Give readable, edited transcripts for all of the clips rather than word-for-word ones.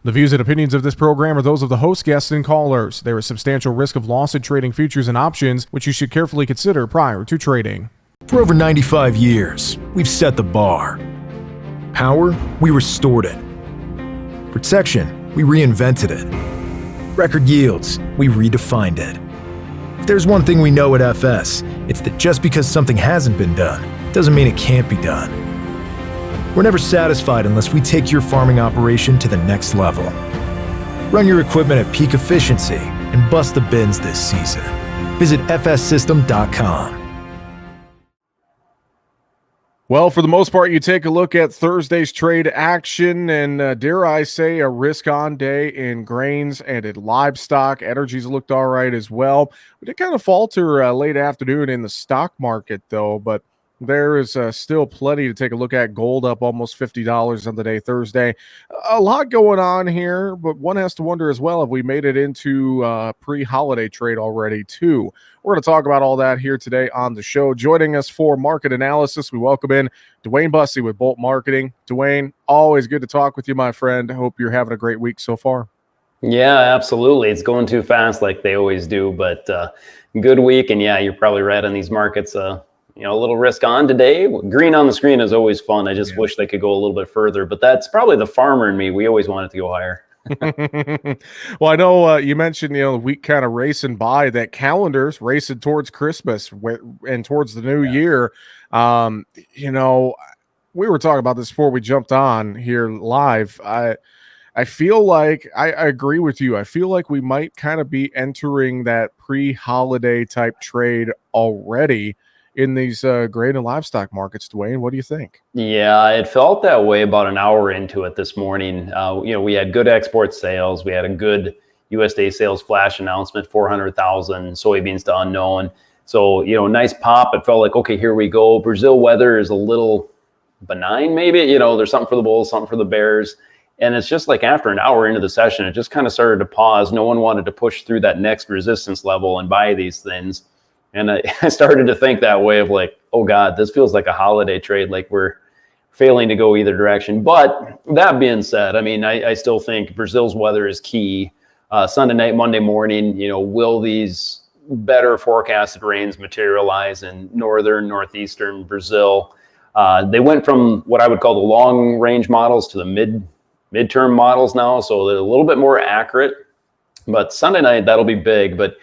The views and opinions of this program are those of the host, guests, and callers. There is substantial risk of loss in trading futures and options, which you should carefully consider prior to trading. For over 95 years, we've set the bar. Power, we restored it. Protection, we reinvented it. Record yields, we redefined it. If there's one thing we know at FS, it's that just because something hasn't been done, doesn't mean it can't be done. We're never satisfied unless we take your farming operation to the next level. Run your equipment at peak efficiency and bust the bins this season. Visit fssystem.com. Well, for the most part, you take a look at Thursday's trade action, and dare I say, a risk-on day in grains and in livestock. Energies looked all right as well. We did kind of falter late afternoon in the stock market, though, but there is still plenty to take a look at. Gold up almost $50 on the day Thursday. A lot going on here, but one has to wonder as well if we made it into pre-holiday trade already, too. We're going to talk about all that here today on the show. Joining us for market analysis, we welcome in Dwayne Bussey with Bolt Marketing. Dwayne, always good to talk with you, my friend. Hope you're having a great week so far. Yeah, absolutely. It's going too fast like they always do, but good week. And yeah, you're probably right on these markets. A little risk on today. Green on the screen is always fun. I just wish they could go a little bit further, but that's probably the farmer in me. We always want it to go higher. Well, I know you mentioned, the week kind of racing by, that calendar's racing towards Christmas and towards the new year. We were talking about this before we jumped on here live. I feel like I agree with you. I feel like we might kind of be entering that pre-holiday type trade already in these grain and livestock markets. Dwayne, what do you think? Yeah, it felt that way about an hour into it this morning. We had good export sales. We had a good USDA sales flash announcement, 400,000 soybeans to unknown. So, nice pop. It felt like, okay, here we go. Brazil weather is a little benign, maybe. There's something for the bulls, something for the bears. And it's just like after an hour into the session, it just kind of started to pause. No one wanted to push through that next resistance level and buy these things. And I started to think that way of like, oh God, this feels like a holiday trade, like we're failing to go either direction. But that being said, I still think Brazil's weather is key. Sunday night, Monday morning, will these better forecasted rains materialize in northeastern Brazil? They went from what I would call the long range models to the midterm models now. So they're a little bit more accurate. But Sunday night, that'll be big. But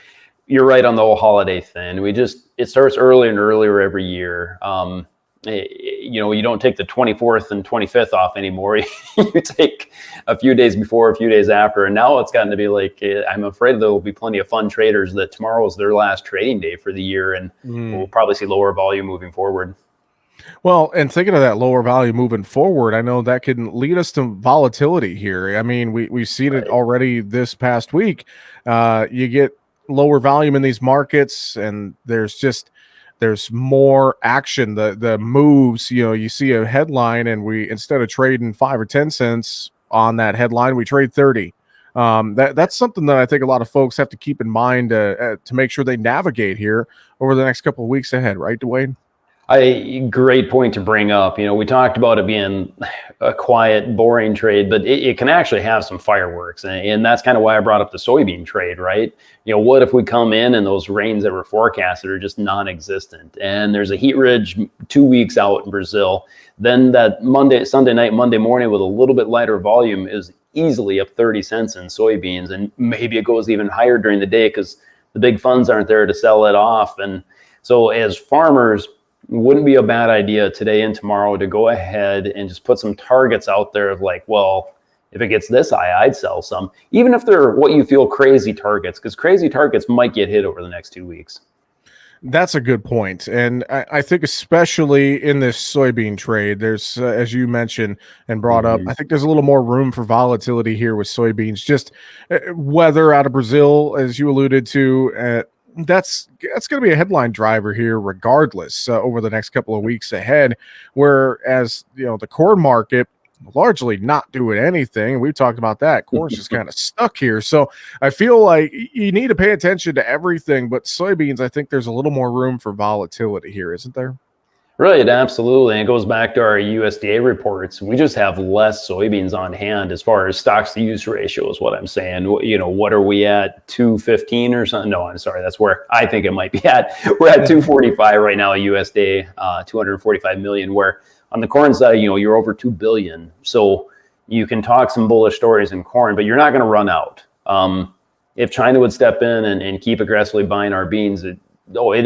you're right on the whole holiday thing. It starts earlier and earlier every year. You don't take the 24th and 25th off anymore. You take a few days before, a few days after. And now it's gotten to be like, I'm afraid there will be plenty of fun traders that tomorrow is their last trading day for the year. And we'll probably see lower volume moving forward. Well, and thinking of that lower value moving forward, I know that can lead us to volatility here. We've seen it already this past week. You get lower volume in these markets, and there's more action. The moves, you see a headline, and we, instead of trading 5 or 10 cents on that headline, we trade 30. That's something that I think a lot of folks have to keep in mind to make sure they navigate here over the next couple of weeks ahead, right, Dwayne? Great point to bring up. We talked about it being a quiet, boring trade, but it can actually have some fireworks. And that's kind of why I brought up the soybean trade, right? What if we come in and those rains that were forecasted are just non-existent? And there's a heat ridge 2 weeks out in Brazil. Then that Sunday night, Monday morning with a little bit lighter volume is easily up 30 cents in soybeans. And maybe it goes even higher during the day because the big funds aren't there to sell it off. And so as farmers, wouldn't be a bad idea today and tomorrow to go ahead and just put some targets out there of like, well, if it gets this high, I'd sell some, even if they're what you feel crazy targets, because crazy targets might get hit over the next 2 weeks. That's a good point. And I think especially in this soybean trade, there's, as you mentioned and brought up, I think there's a little more room for volatility here with soybeans. Just weather out of Brazil, as you alluded to, that's going to be a headline driver here regardless over the next couple of weeks ahead, whereas the corn market largely not doing anything. We've talked about that. Corn's just kind of stuck here. So I feel like you need to pay attention to everything, but soybeans, I think there's a little more room for volatility here, isn't there? Right, absolutely. And it goes back to our USDA reports. We just have less soybeans on hand as far as stocks to use ratio is what I'm saying. What are we at, 215 or something? No, I'm sorry. That's where I think it might be at. We're at 245 right now, USDA, 245 million, where on the corn side, you're over 2 billion. So you can talk some bullish stories in corn, but you're not going to run out. If China would step in and keep aggressively buying our beans, it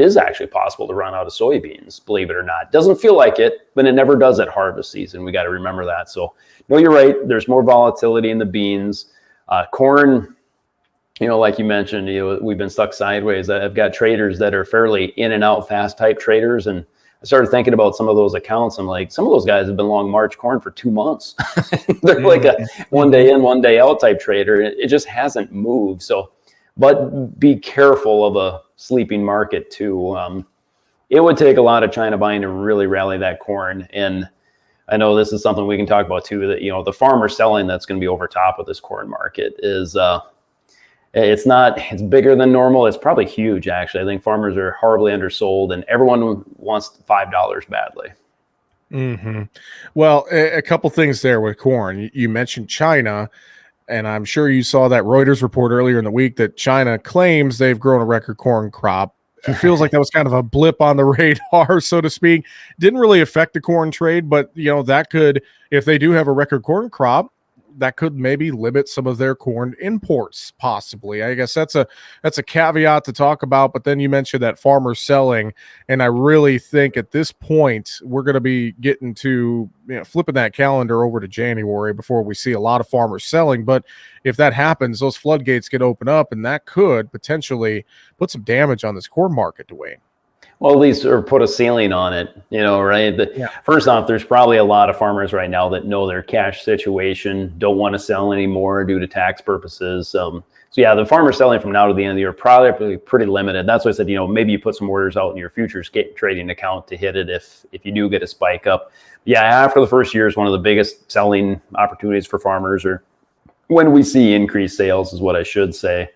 is actually possible to run out of soybeans, believe it or not. Doesn't feel like it, but it never does at harvest season. We got to remember that. So, no, you're right. There's more volatility in the beans. Corn, like you mentioned, we've been stuck sideways. I've got traders that are fairly in and out fast type traders. And I started thinking about some of those accounts. I'm like, some of those guys have been long March corn for 2 months. They're like a one day in, one day out type trader. It just hasn't moved. So, but be careful of a sleeping market too. It would take a lot of China buying to really rally that corn. And I know this is something we can talk about too, that, the farmer selling that's going to be over top of this corn market is, it's bigger than normal. It's probably huge, actually. I think farmers are horribly undersold and everyone wants $5 badly. Mm-hmm. Well, a couple things there with corn. You mentioned China, and I'm sure you saw that Reuters report earlier in the week that China claims they've grown a record corn crop. It feels like that was kind of a blip on the radar, so to speak. Didn't really affect the corn trade, but that could, if they do have a record corn crop, that could maybe limit some of their corn imports, possibly. I guess that's a caveat to talk about. But then you mentioned that farmer selling, and I really think at this point we're going to be getting to flipping that calendar over to January before we see a lot of farmers selling. But if that happens, those floodgates get open up, and that could potentially put some damage on this corn market, Dwayne. Well, at least, or put a ceiling on it, right? First off, there's probably a lot of farmers right now that know their cash situation, don't want to sell anymore due to tax purposes. So yeah, the farmers selling from now to the end of the year probably pretty limited. That's why I said, maybe you put some orders out in your futures trading account to hit it if you do get a spike up. Yeah, after the first year is one of the biggest selling opportunities for farmers, or when we see increased sales is what I should say,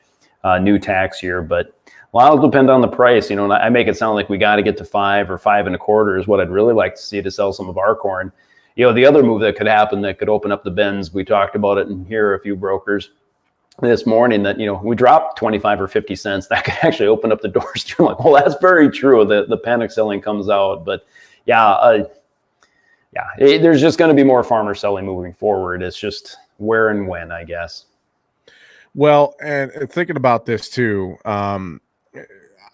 new tax year. But a lot will depend on the price, and I make it sound like we got to get to 5 or 5.25 is what I'd really like to see to sell some of our corn. The other move that could happen that could open up the bins, we talked about it and here a few brokers this morning that, we dropped 25 or 50 cents. That could actually open up the doors to, I'm like, well, that's very true. The panic selling comes out. But there's just going to be more farmer selling moving forward. It's just where and when, I guess. Well, and thinking about this too,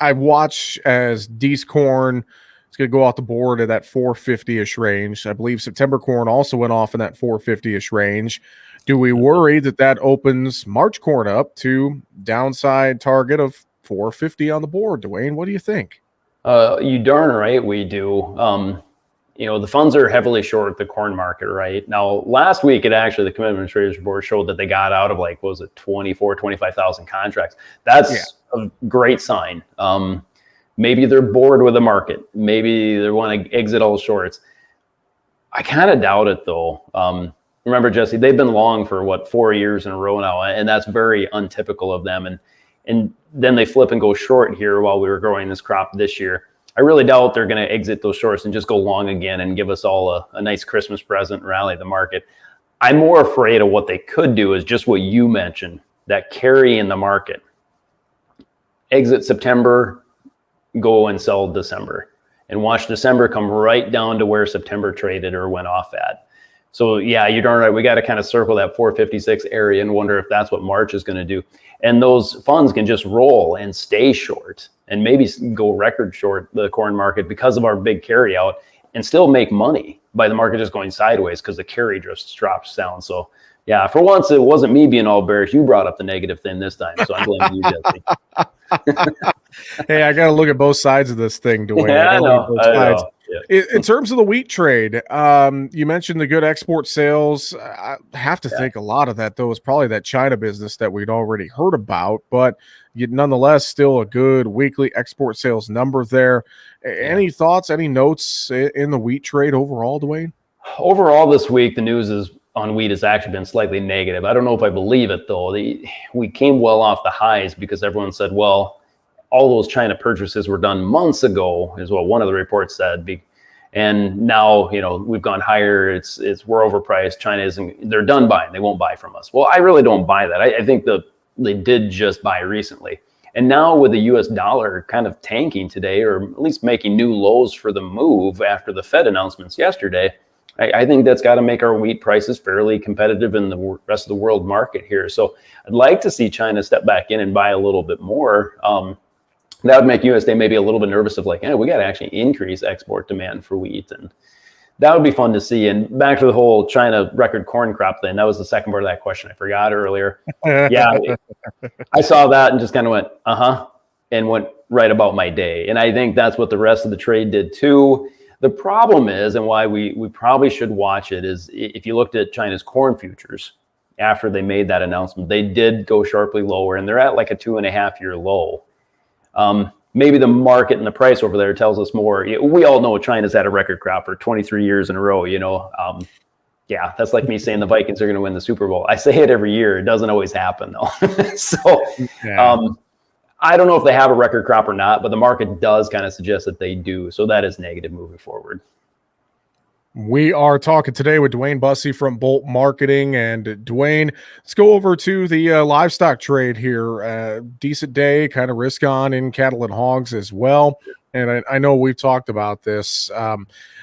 I watch as Dees corn is going to go off the board at that 450-ish range. I believe September corn also went off in that 450-ish range. Do we worry that opens March corn up to downside target of 450 on the board, Dwayne? What do you think? You darn right we do. The funds are heavily short the corn market right now. Last week, the Commitment Traders Report showed that they got out of 25,000 contracts. That's a great sign. Maybe they're bored with the market. Maybe they want to exit all shorts. I kind of doubt it though. Remember, Jesse, they've been long for 4 years in a row now, and that's very untypical of them. And then they flip and go short here while we were growing this crop this year. I really doubt they're going to exit those shorts and just go long again and give us all a nice Christmas present and rally the market. I'm more afraid of what they could do is just what you mentioned, that carry in the market. Exit September, go and sell December, and watch December come right down to where September traded or went off at. So yeah, you're darn right. We got to kind of circle that 456 area and wonder if that's what March is going to do. And those funds can just roll and stay short and maybe go record short the corn market because of our big carry out and still make money by the market just going sideways because the carry just drops down. So yeah, for once, it wasn't me being all bearish. You brought up the negative thing this time. So I'm blaming you, Jesse. Hey, I got to look at both sides of this thing, Dwayne. Yeah, I know. Yeah. In terms of the wheat trade, you mentioned the good export sales. I have to think a lot of that, though, is probably that China business that we'd already heard about, but nonetheless, still a good weekly export sales number there. Any thoughts, any notes in the wheat trade overall, Dwayne? Overall this week, the news on wheat has actually been slightly negative. I don't know if I believe it, though. We came well off the highs because everyone said, well, all those China purchases were done months ago, is what one of the reports said. And now, we've gone higher. We're overpriced. China they're done buying. They won't buy from us. Well, I really don't buy that. I think they did just buy recently. And now with the US dollar kind of tanking today, or at least making new lows for the move after the Fed announcements yesterday, I think that's got to make our wheat prices fairly competitive in the rest of the world market here. So I'd like to see China step back in and buy a little bit more. That would make USDA maybe a little bit nervous of like, we got to actually increase export demand for wheat. And that would be fun to see. And back to the whole China record corn crop thing. That was the second part of that question I forgot earlier. Yeah, I saw that and just kind of went, and went right about my day. And I think that's what the rest of the trade did too. The problem is, and why we probably should watch it, is if you looked at China's corn futures after they made that announcement, they did go sharply lower, and they're at like a 2.5-year low. Maybe the market and the price over there tells us more. We all know China's had a record crop for 23 years in a row, Yeah, that's like me saying the Vikings are going to win the Super Bowl. I say it every year. It doesn't always happen, though. So I don't know if they have a record crop or not, but the market does kind of suggest that they do. So that is negative moving forward. We are talking today with Dwayne Bussey from Bolt Marketing. And Dwayne, let's go over to the livestock trade here. Decent day, kind of risk on in cattle and hogs as well. And I know we've talked about this.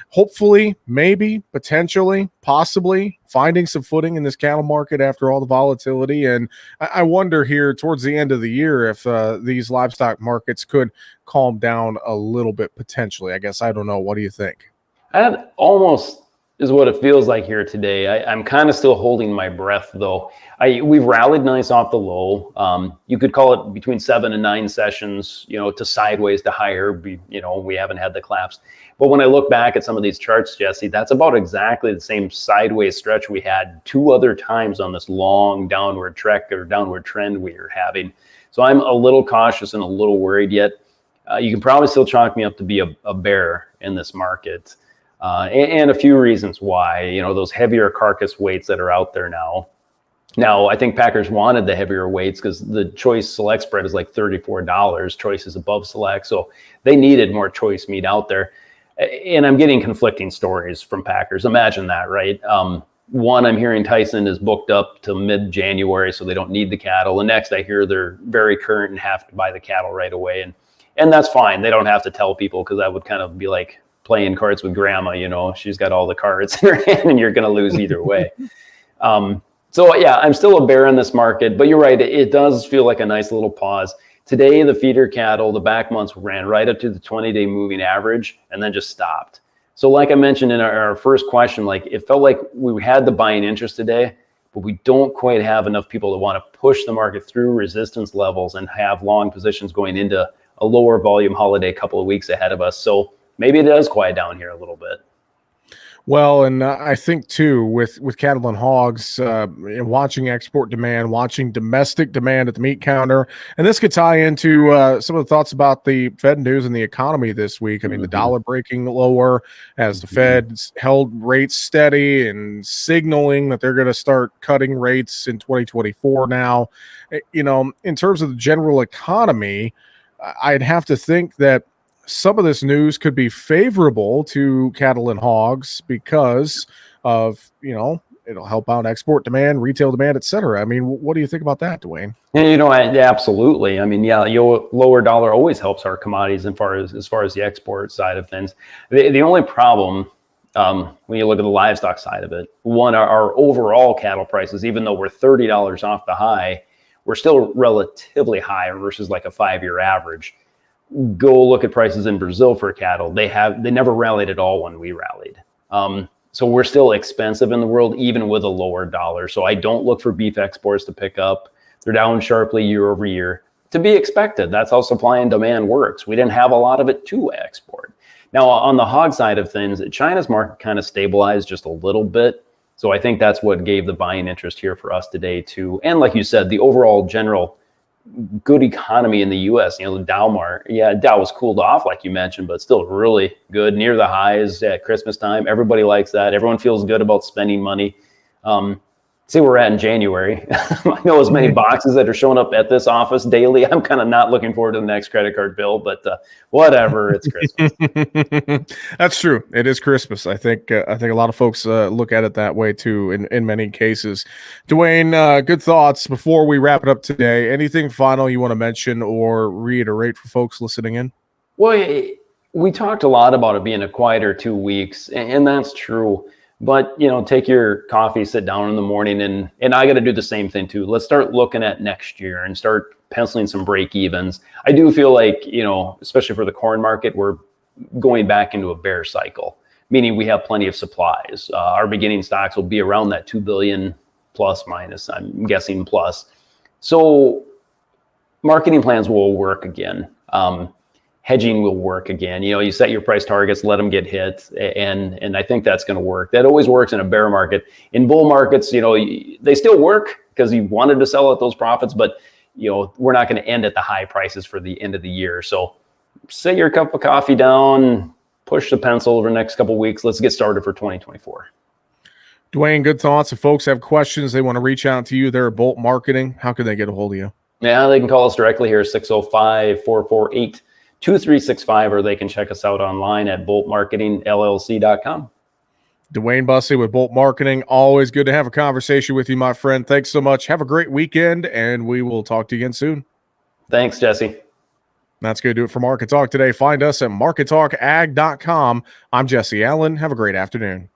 Hopefully, maybe, potentially, possibly finding some footing in this cattle market after all the volatility. And I wonder here towards the end of the year if these livestock markets could calm down a little bit potentially. I guess I don't know. What do you think? That almost is what it feels like here today. I'm kind of still holding my breath, though. We've rallied nice off the low. You could call it between 7 and 9 sessions, to sideways to higher. We haven't had the collapse. But when I look back at some of these charts, Jesse, that's about exactly the same sideways stretch we had 2 other times on this long downward trek or downward trend we are having. So I'm a little cautious and a little worried yet. You can probably still chalk me up to be a bear in this market. And a few reasons why, those heavier carcass weights that are out there now. Now, I think packers wanted the heavier weights because the choice select spread is like $34. Choice is above select. So they needed more choice meat out there. And I'm getting conflicting stories from packers. Imagine that, right? One, I'm hearing Tyson is booked up till mid-January, so they don't need the cattle. The next, I hear they're very current and have to buy the cattle right away. And that's fine. They don't have to tell people because that would kind of be like playing cards with grandma, she's got all the cards in her hand and you're going to lose either way. So yeah, I'm still a bear in this market, but you're right. It does feel like a nice little pause. Today, the feeder cattle, the back months ran right up to the 20-day moving average and then just stopped. So like I mentioned in our first question, like it felt like we had the buying interest today, but we don't quite have enough people that want to push the market through resistance levels and have long positions going into a lower volume holiday couple of weeks ahead of us. So maybe it does quiet down here a little bit. Well, and I think too with cattle and hogs, watching export demand, watching domestic demand at the meat counter, and this could tie into some of the thoughts about the Fed news and the economy this week. I mean, the dollar breaking lower as the Fed held rates steady and signaling that they're going to start cutting rates in 2024 now. In terms of the general economy, I'd have to think that some of this news could be favorable to cattle and hogs because of, it'll help out export demand, retail demand, et cetera. I mean, what do you think about that, Dwayne? Absolutely. I mean, lower dollar always helps our commodities as far as the export side of things. The only problem when you look at the livestock side of it, one, our overall cattle prices, even though we're $30 off the high, we're still relatively high versus like a 5-year average. Go look at prices in Brazil for cattle. They never rallied at all when we rallied. So we're still expensive in the world, even with a lower dollar. So I don't look for beef exports to pick up. They're down sharply year over year. To be expected. That's how supply and demand works. We didn't have a lot of it to export. Now, on the hog side of things, China's market kind of stabilized just a little bit. So I think that's what gave the buying interest here for us today too. And like you said, the overall general good economy in the U.S. The Dow was cooled off, like you mentioned, but still really good, near the highs at Christmas time. Everybody likes that. Everyone feels good about spending money. see where we're at in January. I know as many boxes that are showing up at this office daily. I'm kind of not looking forward to the next credit card bill, but whatever. It's Christmas. That's true. It is Christmas. I think a lot of folks look at it that way too. In many cases, Dwayne, good thoughts before we wrap it up today. Anything final you want to mention or reiterate for folks listening in? Well, we talked a lot about it being a quieter 2 weeks, and that's true. But, take your coffee, sit down in the morning, and I got to do the same thing too. Let's start looking at next year and start penciling some break evens. I do feel like, especially for the corn market, we're going back into a bear cycle, meaning we have plenty of supplies. Our beginning stocks will be around that 2 billion plus minus, I'm guessing plus. So marketing plans will work again. Hedging will work again. You set your price targets, let them get hit. And I think that's going to work. That always works in a bear market. In bull markets, they still work because you wanted to sell at those profits, but we're not going to end at the high prices for the end of the year. So set your cup of coffee down, push the pencil over the next couple of weeks. Let's get started for 2024. Dwayne, good thoughts. If folks have questions, they want to reach out to you there at Bolt Marketing, how can they get a hold of you? Yeah, they can call us directly here, 605-448-2365, or they can check us out online at boltmarketingllc.com. Dwayne Bussey with Bolt Marketing. Always good to have a conversation with you, my friend. Thanks so much. Have a great weekend, and we will talk to you again soon. Thanks, Jesse. That's going to do it for Market Talk today. Find us at markettalkag.com. I'm Jesse Allen. Have a great afternoon.